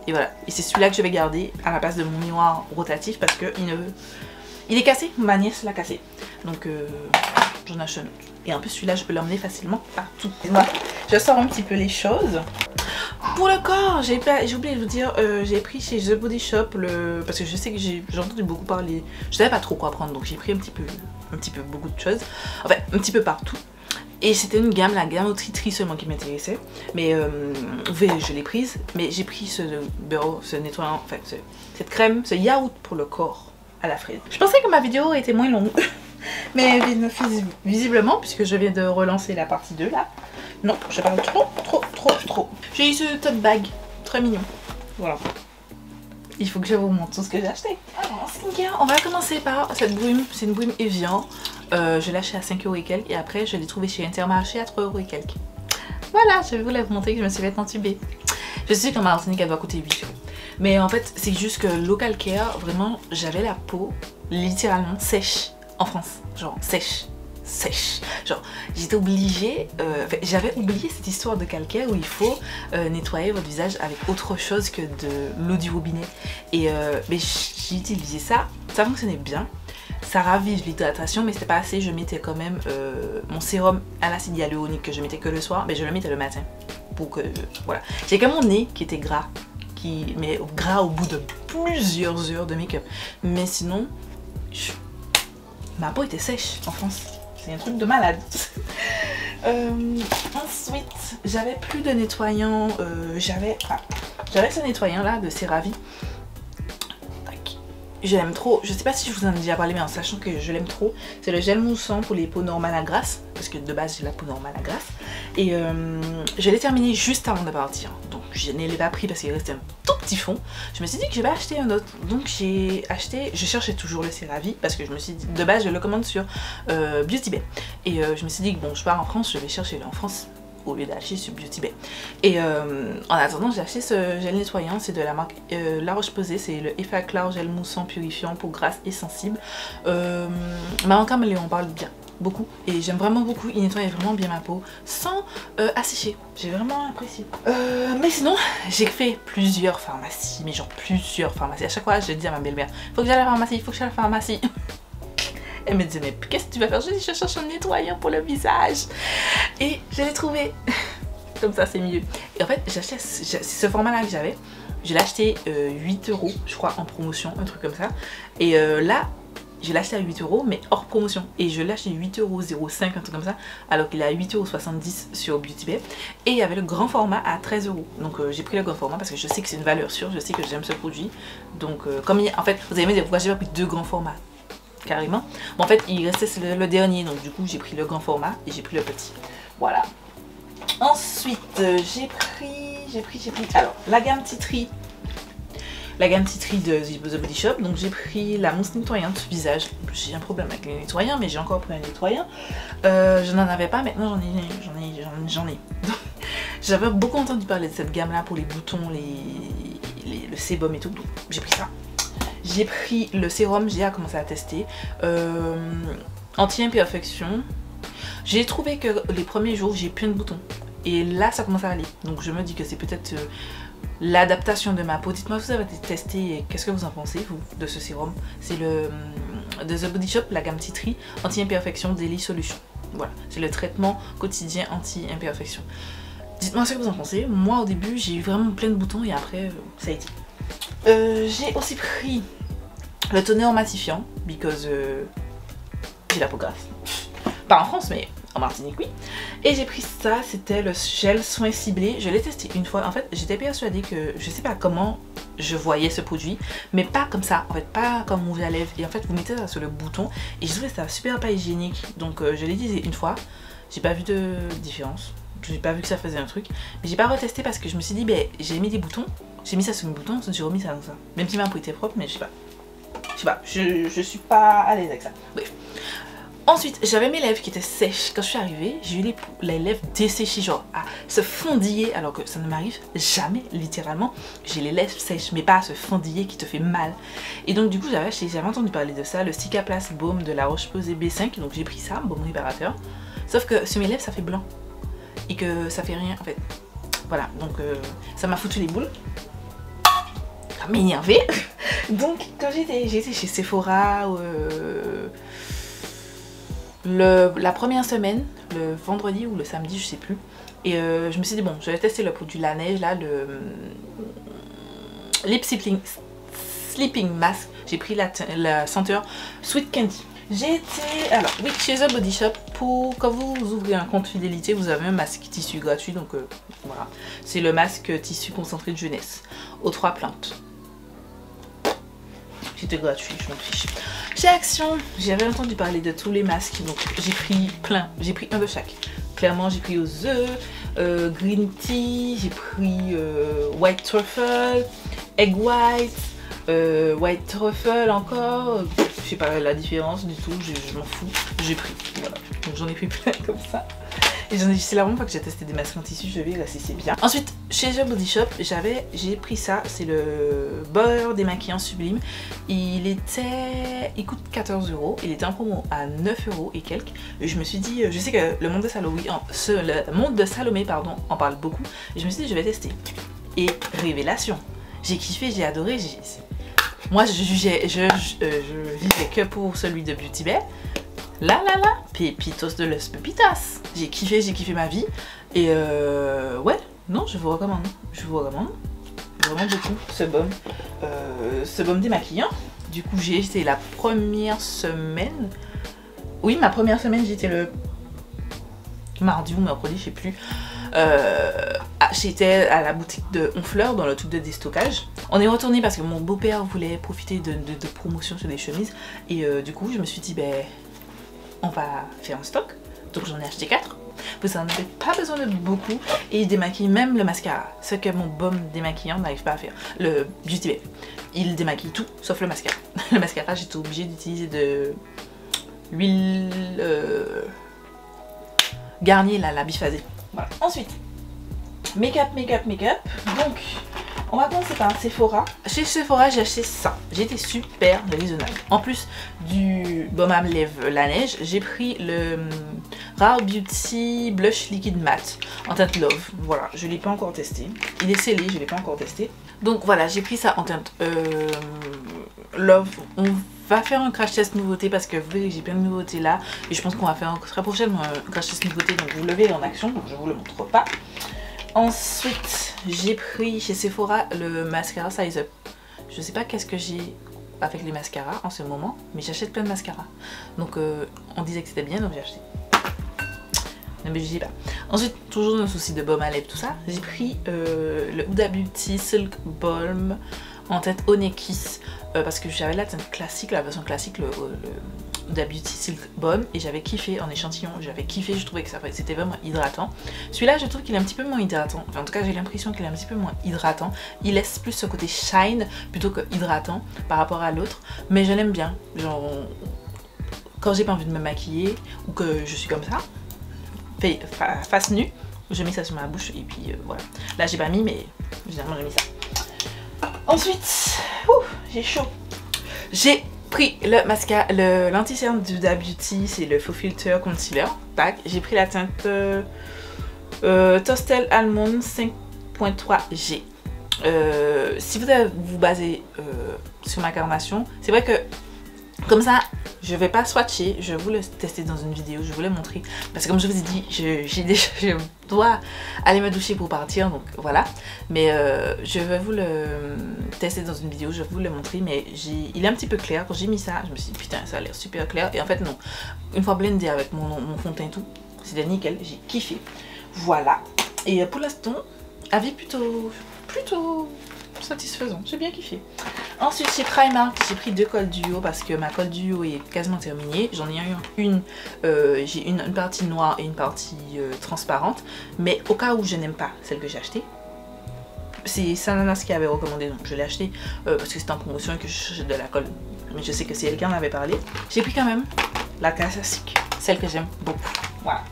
Et voilà, et c'est celui-là que je vais garder à la place de mon miroir rotatif parce que il est cassé, ma nièce l'a cassé. Donc j'en achète un autre. Et en plus celui-là je peux l'emmener facilement partout. Et voilà, je sors un petit peu les choses. Pour le corps, j'ai oublié de vous dire, j'ai pris chez The Body Shop parce que je sais que j'ai entendu beaucoup parler. Je savais pas trop quoi prendre, donc j'ai pris un petit peu beaucoup de choses. Enfin, un petit peu partout. Et c'était une gamme, la gamme Tri seulement qui m'intéressait. Mais vous voyez, je l'ai prise. Mais j'ai pris ce beurre, ce nettoyant, enfin cette crème, ce yaourt pour le corps à la fraise. Je pensais que ma vidéo était moins longue. Mais visiblement, puisque je viens de relancer la partie 2 là. Non, je parle trop. J'ai eu ce tote bag, très mignon. Voilà. Il faut que je vous montre tout ce que j'ai acheté. Alors en skincare, on va commencer par cette brume. C'est une brume Evian. Je l'ai acheté à 5 € et quelques. Et après, je l'ai trouvé chez Intermarché à 3 € et quelques. Voilà, je vais vous la montrer que je me suis fait entuber. Je sais qu'en Martinique, elle doit coûter 8 €. Mais en fait, c'est juste que Local Care, vraiment, j'avais la peau littéralement sèche en France. Genre sèche. Genre j'étais obligée, j'avais oublié cette histoire de calcaire où il faut nettoyer votre visage avec autre chose que de l'eau du robinet. Et mais j'ai utilisé ça, ça fonctionnait bien, ça ravive l'hydratation mais c'était pas assez. Je mettais quand même mon sérum à l'acide hyaluronique que je mettais que le soir, mais je le mettais le matin pour que voilà. J'ai quand même mon nez qui était gras, mais gras au bout de plusieurs heures de make-up, mais sinon ma peau était sèche en France. C'est un truc de malade. Ensuite, j'avais plus de nettoyant. J'avais ce nettoyant là de CeraVe. Je l'aime trop. Je sais pas si je vous en ai déjà parlé, mais en sachant que je l'aime trop. C'est le gel moussant pour les peaux normales à grasse. Parce que de base, j'ai la peau normale à grasse. Et je l'ai terminé juste avant de partir. Donc je ne l'ai pas pris parce qu'il restait un tout petit fond. Je me suis dit que je vais acheter un autre. Donc j'ai acheté, je cherchais toujours le CeraVe parce que je me suis dit, de base je le commande sur Beauty Bay. Et je me suis dit que bon, je pars en France, je vais chercher en France au lieu d'acheter sur Beauty Bay. Et en attendant, j'ai acheté ce gel nettoyant, c'est de la marque La Roche-Posay, c'est le Effaclar gel moussant purifiant pour grasse et sensible. Maman Caméléon parle bien. Beaucoup, et j'aime vraiment beaucoup, il nettoie vraiment bien ma peau sans assécher, j'ai vraiment apprécié. Mais sinon j'ai fait plusieurs pharmacies, mais genre plusieurs pharmacies. À chaque fois je dis à ma belle-mère, faut que j'aille à la pharmacie, faut que j'aille à la pharmacie. Elle me disait mais qu'est-ce que tu vas faire? Je dis je cherche un nettoyant pour le visage et je l'ai trouvé. Comme ça c'est mieux. Et en fait j'ai acheté ce format là que j'avais, je l'ai acheté 8 € je crois en promotion, un truc comme ça. Et là je l'ai acheté à 8 € mais hors promotion. Et je l'ai acheté 8,05 €, un truc comme ça. Alors qu'il est à 8,70 € sur Beauty Bay. Et il y avait le grand format à 13 €. Donc j'ai pris le grand format parce que je sais que c'est une valeur sûre. Je sais que j'aime ce produit. Donc comme en fait, vous allez me dire pourquoi j'ai pas pris 2 grands formats. Carrément. Bon, en fait il restait le dernier. Donc du coup j'ai pris le grand format et j'ai pris le petit. Voilà. Ensuite j'ai pris alors la gamme Titri. La gamme Titri de The Body Shop. Donc j'ai pris la mousse nettoyante visage. J'ai un problème avec les nettoyants, mais j'ai encore pris un nettoyant. Je n'en avais pas, maintenant j'en ai. J'avais beaucoup entendu parler de cette gamme là pour les boutons, le sébum et tout. Donc j'ai pris ça. J'ai pris le sérum, j'ai commencé à tester. Anti-imperfection. J'ai trouvé que les premiers jours j'ai plein de boutons. Et là ça commence à aller. Donc je me dis que c'est peut-être l'adaptation de ma peau. Dites-moi si vous avez testé et qu'est-ce que vous en pensez vous de ce sérum. C'est le de The Body Shop, la gamme Titri, anti-imperfection Daily Solution. Voilà, c'est le traitement quotidien anti-imperfection. Dites-moi ce que vous en pensez. Moi au début j'ai eu vraiment plein de boutons et après ça a été. J'ai aussi pris le toner matifiant because j'ai la peau grasse. Pas en France mais en Martinique oui. Et j'ai pris ça, c'était le gel soin ciblé. Je l'ai testé une fois. En fait j'étais persuadée que je sais pas comment je voyais ce produit, mais pas comme ça, en fait pas comme rouge à lèvres. Et en fait vous mettez ça sur le bouton et je trouvais ça super pas hygiénique. Donc je l'ai utilisé une fois, j'ai pas vu de différence. j'ai pas vu que ça faisait un truc. Mais j'ai pas retesté parce que je me suis dit, ben j'ai mis des boutons. J'ai mis ça sur mes boutons, j'ai remis ça comme ça. Même si ma peau était propre, mais je sais pas. Je suis pas à l'aise avec ça. Bref. Ensuite, j'avais mes lèvres qui étaient sèches. Quand je suis arrivée, j'ai eu les lèvres desséchées, genre à se fondiller, alors que ça ne m'arrive jamais, littéralement. J'ai les lèvres sèches, mais pas à se fondiller qui te fait mal. Et donc du coup, j'avais entendu parler de ça, le Cicaplast Baume de la Roche-Posay B5. Donc j'ai pris ça, baume réparateur. Sauf que sur mes lèvres, ça fait blanc. Et que ça fait rien, en fait. Voilà, donc ça m'a foutu les boules. Ça m'a énervé. Donc quand j'étais chez Sephora, la première semaine, le vendredi ou le samedi, je sais plus. Et je me suis dit, bon, je vais tester le produit La Neige, là, le Lip Sleeping Mask. J'ai pris la senteur Sweet Candy. J'ai été, alors oui, chez The Body Shop, quand vous ouvrez un compte fidélité, vous avez un masque tissu gratuit, donc voilà. C'est le masque tissu concentré de jeunesse, aux 3 plantes. C'était gratuit, je m'en fiche. Chez Action, j'avais entendu parler de tous les masques, donc j'ai pris plein, j'ai pris un de chaque. Clairement, j'ai pris aux œufs, green tea, j'ai pris white truffle, egg white, white truffle encore, je sais pas la différence du tout, je m'en fous, j'ai pris, voilà. Donc j'en ai pris plein comme ça. Et c'est la première fois que j'ai testé des masques en tissu, je vais là si c'est bien. Ensuite, chez The Body Shop, j'ai pris ça, c'est le beurre démaquillant sublime. Il coûte 14 €, il était en promo à 9 € et quelques. Et je me suis dit, je sais que le monde de Salomé, pardon, en parle beaucoup. Et je me suis dit, je vais tester. Et révélation, j'ai kiffé, j'ai adoré. Moi, je vivais que pour celui de Beauty Bay. Là, pépitos de los pépitas. J'ai kiffé ma vie. Et ouais, non, je vous recommande. Je vous recommande vraiment beaucoup ce baume démaquillant. Du coup, j'ai été la première semaine. Oui, ma première semaine, j'étais le mardi ou mercredi, je sais plus. J'étais à la boutique de Honfleur dans le truc de déstockage. On est retourné parce que mon beau-père voulait profiter de promotions sur des chemises. Et du coup, je me suis dit, ben, on va faire un stock. Donc j'en ai acheté 4. Vous n'en avez pas besoin de beaucoup. Et il démaquille même le mascara. Ce que mon baume démaquillant n'arrive pas à faire. Le Beauty Bay. Il démaquille tout sauf le mascara. Le mascara, j'étais obligée d'utiliser de l'huile Garnier, la biphasée. Voilà. Ensuite, make-up. Donc, on va commencer par Sephora. Chez Sephora, j'ai acheté ça. J'ai été super raisonnable. En plus du baume à lèvres La Neige, j'ai pris le Rare Beauty Blush Liquid Matte en teinte Love. Voilà, je ne l'ai pas encore testé. Il est scellé, je ne l'ai pas encore testé. Donc voilà, j'ai pris ça en teinte Love. On va faire un crash test nouveauté parce que vous verrez que j'ai plein de nouveautés là. Et je pense qu'on va faire très prochainement un crash test nouveauté. Donc vous le verrez en action, donc je ne vous le montre pas. Ensuite, j'ai pris chez Sephora le mascara Size Up. Je sais pas qu'est-ce que j'ai avec les mascaras en ce moment, mais j'achète plein de mascaras. Donc on disait que c'était bien, donc j'ai acheté. Non mais je dis pas. Ensuite, toujours dans le souci de baume à lèvres, tout ça, j'ai pris le Huda Beauty Silk Balm en teinte Onyx parce que j'avais la teinte classique, la version classique, le Huda Beauty Silk Balm, et j'avais kiffé en échantillon, je trouvais que c'était vraiment hydratant. Celui-là, je trouve qu'il est un petit peu moins hydratant, enfin en tout cas j'ai l'impression qu'il est un petit peu moins hydratant. Il laisse plus ce côté shine plutôt que hydratant par rapport à l'autre, mais je l'aime bien. Genre, quand j'ai pas envie de me maquiller ou que je suis comme ça, face nue, je mets ça sur ma bouche et puis voilà. Là j'ai pas mis, mais généralement j'ai mis ça. Ensuite, j'ai chaud. J'ai pris le mascara, l'anti-cerne du Huda Beauty, c'est le Faux Filter Concealer. Tac, j'ai pris la teinte Tostel Almond 5.3G. Si vous vous basez sur ma carnation, c'est vrai que comme ça, je vais pas swatcher, je vais vous le tester dans une vidéo, je vais vous le montrer. Parce que comme je vous ai dit, je dois aller me doucher pour partir, donc voilà. Mais je vais vous le tester dans une vidéo, je vais vous le montrer. Mais il est un petit peu clair, quand j'ai mis ça, je me suis dit putain ça a l'air super clair. Et en fait non, une fois blendé avec mon fond de teint et tout, c'était nickel, j'ai kiffé. Voilà. Et pour l'instant, avis plutôt satisfaisant, j'ai bien kiffé. Ensuite chez Primark, j'ai pris 2 cols duo parce que ma colle duo est quasiment terminée. J'en ai une, j'ai une partie noire et une partie transparente. Mais au cas où je n'aime pas celle que j'ai achetée, c'est Sananas qui avait recommandé, donc je l'ai acheté parce que c'était en promotion et que je cherchais de la colle. Mais je sais que c'est elle qui en avait parlé. J'ai pris quand même la classique, celle que j'aime beaucoup. Voilà.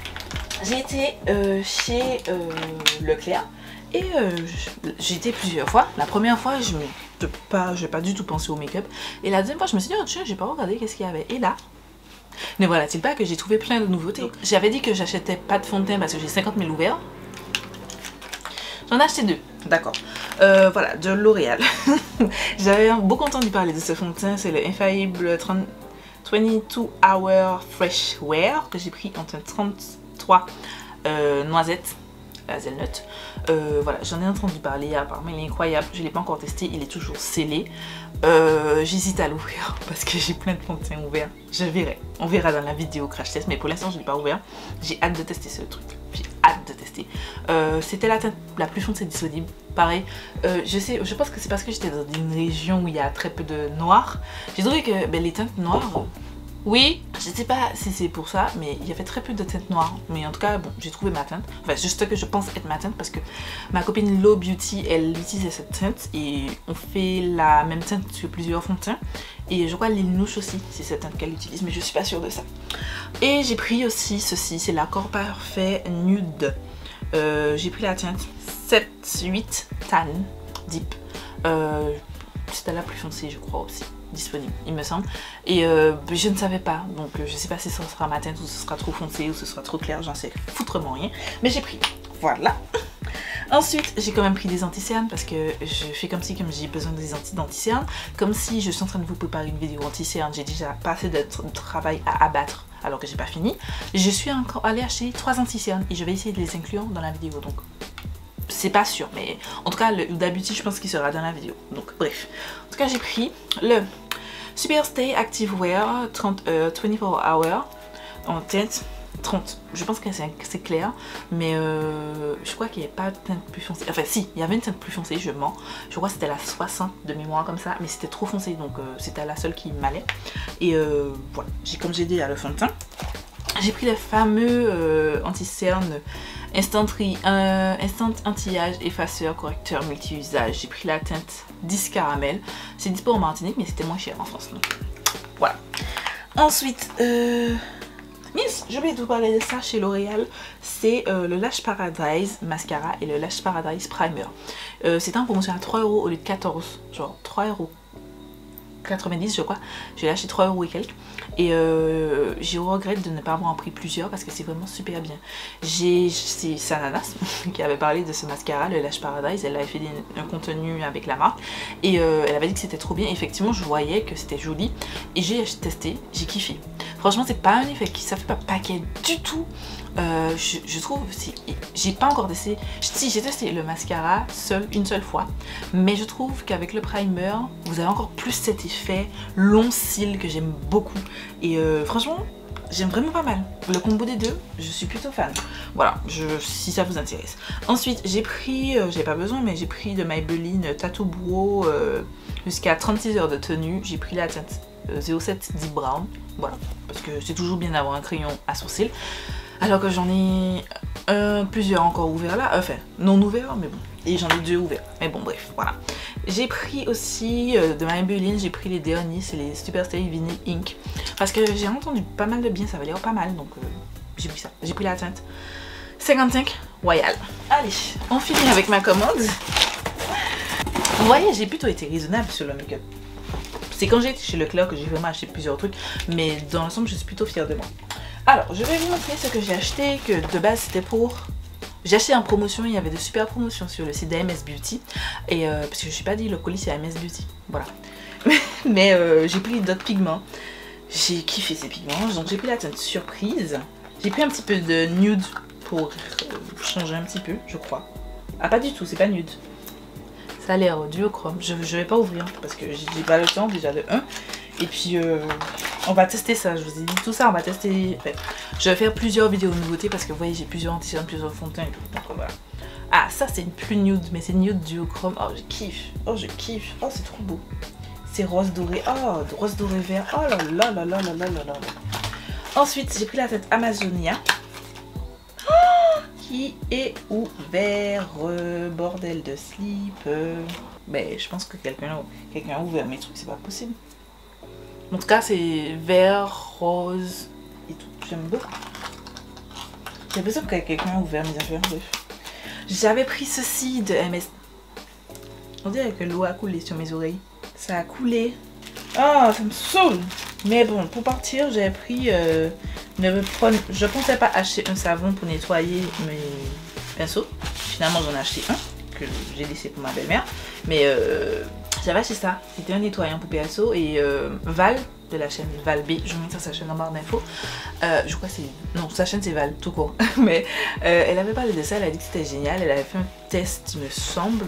J'ai été chez Leclerc et j'ai été plusieurs fois. La première fois, je n'ai pas du tout pensé au make-up. Et la deuxième fois, je me suis dit, oh tiens, j'ai pas regardé qu'est-ce qu'il y avait. Et là, ne voilà-t-il pas que j'ai trouvé plein de nouveautés. J'avais dit que j'achetais pas de fond de teint parce que j'ai 50 000 ouverts. J'en ai acheté 2, d'accord. Voilà, de L'Oréal. J'avais beaucoup entendu parler de ce fond de teint, c'est le Infallible 22 Hour Fresh Wear que j'ai pris en teint 33 noisettes, hazelnut. Voilà, j'en ai entendu parler, apparemment il est incroyable, je ne l'ai pas encore testé, il est toujours scellé. J'hésite à l'ouvrir parce que j'ai plein de fonds de teint ouverts. Je verrai, on verra dans la vidéo crash test, mais pour l'instant je ne l'ai pas ouvert. J'ai hâte de tester ce truc. J'ai hâte de tester. C'était la teinte la plus foncée disponible. Pareil, je pense que c'est parce que j'étais dans une région où il y a très peu de noir. J'ai trouvé que les teintes noires, oui, je sais pas si c'est pour ça, mais il y avait très peu de teintes noires. Mais en tout cas, bon, j'ai trouvé ma teinte. Enfin, juste ce que je pense être ma teinte parce que ma copine Low Beauty, elle utilisait cette teinte et on fait la même teinte sur plusieurs fonds de teint. Et je crois Lil Nouche aussi, c'est cette teinte qu'elle utilise, mais je suis pas sûre de ça. Et j'ai pris aussi ceci, c'est l'accord parfait nude. J'ai pris la teinte 7-8 Tan Deep. C'était la plus foncée, je crois aussi, disponible, il me semble. Et je ne savais pas, donc je sais pas si ce sera ma teinte ou ce sera trop foncé ou ce sera trop clair, j'en sais foutrement rien. Mais j'ai pris, voilà. Ensuite, j'ai quand même pris des anti-cernes parce que je fais comme si j'ai besoin des anti-cernes. Comme si je suis en train de vous préparer une vidéo anti-cernes, j'ai déjà pas assez de travail à abattre alors que j'ai pas fini. Je suis encore allée acheter 3 anti-cernes et je vais essayer de les inclure dans la vidéo. Donc c'est pas sûr, mais en tout cas le Huda Beauty je pense qu'il sera dans la vidéo. Donc bref, en tout cas j'ai pris le Super Stay Active Wear 24 Hour en teinte 30. Je pense que c'est clair, mais je crois qu'il n'y a pas de teinte plus foncée. Enfin si, il y avait une teinte plus foncée, je mens. Je crois que c'était la 60 de mémoire comme ça, mais c'était trop foncé, donc c'était la seule qui m'allait. Et voilà, comme j'ai dit à le fond de teint. J'ai pris les fameux anti-cernes Instant anti-âge, effaceur, correcteur, multi-usage. J'ai pris la teinte 10 caramel. C'est dispo en Martinique, mais c'était moins cher en France. Donc voilà. Ensuite, Miss, j'ai oublié de vous parler de ça chez L'Oréal. C'est le Lash Paradise Mascara et le Lash Paradise Primer. C'était en promotion à 3 € au lieu de 14. Genre 3,90 € je crois. J'ai acheté 3 € et quelques. Et je regrette de ne pas avoir pris plusieurs parce que c'est vraiment super bien. C'est Sananas qui avait parlé de ce mascara, le Lash Paradise. Elle avait fait un contenu avec la marque et elle avait dit que c'était trop bien. Effectivement, je voyais que c'était joli et j'ai testé, j'ai kiffé. Franchement, c'est pas un effet qui ça fait pas paquet du tout. Je trouve, j'ai pas encore testé. Si, j'ai testé le mascara une seule fois, mais je trouve qu'avec le primer, vous avez encore plus cet effet long cils que j'aime beaucoup. Et franchement, j'aime vraiment pas mal. Le combo des deux, je suis plutôt fan. Voilà, si ça vous intéresse. Ensuite, j'ai pris, j'ai pas besoin, mais j'ai pris de Maybelline Tattoo Brow jusqu'à 36 heures de tenue. J'ai pris la teinte 07 Deep Brown. Voilà, parce que c'est toujours bien d'avoir un crayon à sourcils. Alors que j'en ai plusieurs encore ouverts là, enfin non ouverts mais bon, et j'en ai 2 ouverts, mais bon bref, voilà. J'ai pris aussi de Maybelline, j'ai pris les derniers, c'est les Super Stay Vinyl Ink, parce que j'ai entendu pas mal de bien, ça va l'air pas mal, donc j'ai pris ça. J'ai pris la teinte 55 Royal. Allez, on finit avec ma commande. Vous voyez, j'ai plutôt été raisonnable sur le make-up. C'est quand j'ai été chez Leclerc que j'ai vraiment acheté plusieurs trucs, mais dans l'ensemble je suis plutôt fière de moi. Alors, je vais vous montrer ce que j'ai acheté, que de base c'était pour... J'ai acheté en promotion, il y avait de super promotions sur le site d'AMS Beauty. Et parce que je ne suis pas dit, le colis c'est AMS Beauty, voilà. Mais j'ai pris d'autres pigments. J'ai kiffé ces pigments, donc j'ai pris la teinte surprise. J'ai pris un petit peu de nude pour changer un petit peu, je crois. Ah pas du tout, c'est pas nude. Ça a l'air duochrome, je vais pas ouvrir parce que j'ai pas le temps déjà de 1. Et puis on va tester ça, je vous ai dit tout ça, on va tester. Enfin, je vais faire plusieurs vidéos de nouveautés parce que vous voyez j'ai plusieurs anti-cernes, plusieurs fonds de teint et tout. Donc voilà. Ah, ça c'est une plus nude, mais c'est nude duochrome. Oh je kiffe, oh je kiffe, oh c'est trop beau. C'est rose doré, oh rose doré vert, oh là là là là là là là là. Ensuite j'ai pris la tête Amazonia. Qui est ouvert, bordel de slip. Mais je pense que quelqu'un a ouvert mes trucs, c'est pas possible. En tout cas c'est vert, rose et tout, j'aime beaucoup. J'ai l'impression que quelqu'un a ouvert mes affaires, bref. J'avais pris ceci de MS. On dirait que l'eau a coulé sur mes oreilles. Ça a coulé. Ah, ça me saoule. Mais bon, pour partir, j'avais pris... je pensais pas acheter un savon pour nettoyer mes pinceaux. Finalement, j'en ai acheté un que j'ai laissé pour ma belle-mère. Mais j'avais acheté ça. C'était un nettoyant pour pinceaux. Et Val, de la chaîne Val B, je vais mettre sa chaîne en barre d'infos. Je crois que c'est... Non, sa chaîne c'est Val, tout court. Mais elle avait parlé de ça, elle a dit que c'était génial. Elle avait fait un test, il me semble.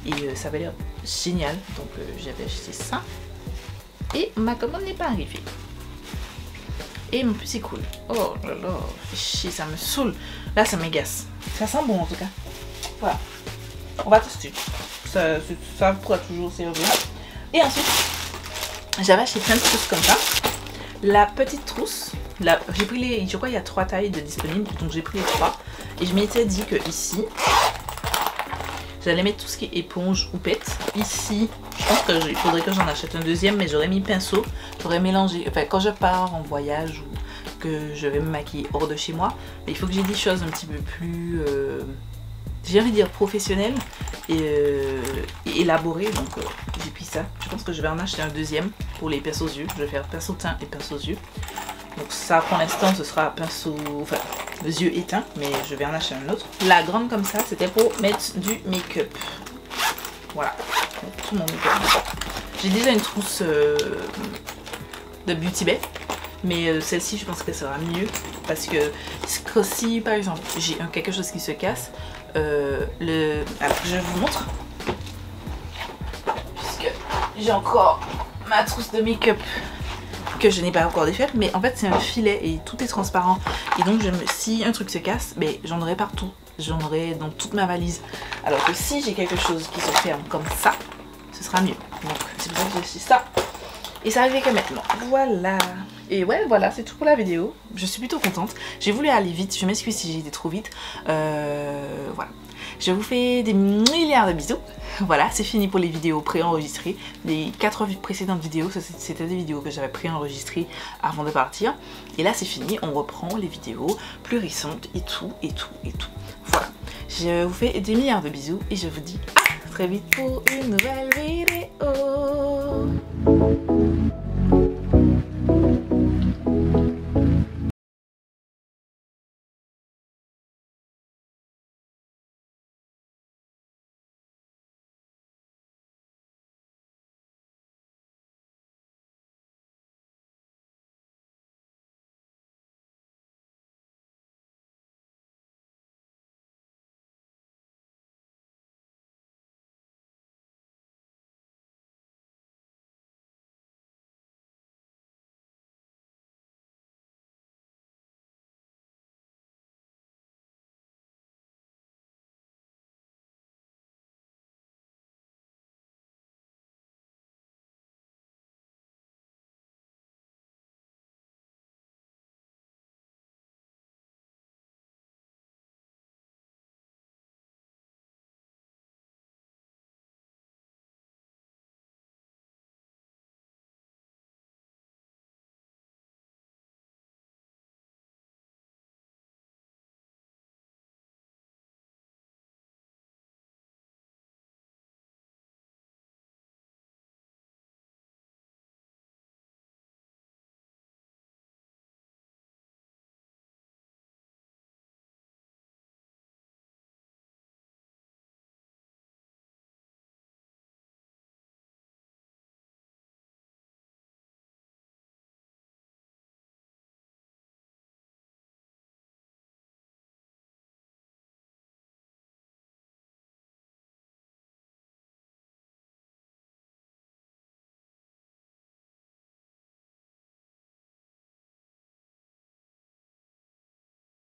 Et ça avait l'air génial. Donc j'avais acheté ça. Et ma commande n'est pas arrivée. Et mon plus c'est cool. Oh là là, fait chier, ça me saoule. Là ça m'agace. Ça sent bon en tout cas. Voilà. On va tester. Ça pourra toujours servir. Et ensuite, j'avais acheté plein de trousses comme ça. La petite trousse, j'ai pris les... Je crois qu'il y a 3 tailles de disponibles. Donc j'ai pris les 3. Et je m'étais dit que ici, j'allais mettre tout ce qui est éponge ou pète. Ici, je pense qu'il faudrait que j'en achète un deuxième, mais j'aurais mis pinceau. J'aurais mélangé, enfin quand je pars en voyage ou que je vais me maquiller hors de chez moi, mais il faut que j'ai des choses un petit peu plus, j'ai envie de dire professionnelles et élaborées. Donc j'ai pris ça. Je pense que je vais en acheter un deuxième pour les pinceaux aux yeux. Je vais faire pinceau teint et pinceau aux yeux. Donc ça pour l'instant ce sera pinceau, enfin les yeux éteints, mais je vais en acheter un autre. La grande comme ça c'était pour mettre du make-up. Voilà, tout mon make-up. J'ai déjà une trousse de Beauty Bay, mais celle-ci je pense que ça sera mieux parce que si par exemple j'ai quelque chose qui se casse, alors je vous montre, puisque j'ai encore ma trousse de make-up que je n'ai pas encore défaite, mais en fait c'est un filet et tout est transparent et donc si un truc se casse, j'en aurai partout, j'en aurai dans toute ma valise, alors que si j'ai quelque chose qui se ferme comme ça, ce sera mieux. Donc c'est pour ça que j'ai acheté ça et ça arrive que maintenant. Voilà. Et ouais, voilà, c'est tout pour la vidéo. Je suis plutôt contente. J'ai voulu aller vite, je m'excuse si j'ai été trop vite. Voilà. Je vous fais des milliards de bisous. Voilà, c'est fini pour les vidéos préenregistrées. Les 4 précédentes vidéos, c'était des vidéos que j'avais préenregistrées avant de partir. Et là, c'est fini, on reprend les vidéos plus récentes et tout, et tout, et tout. Voilà. Je vous fais des milliards de bisous et je vous dis à très vite pour une nouvelle vidéo.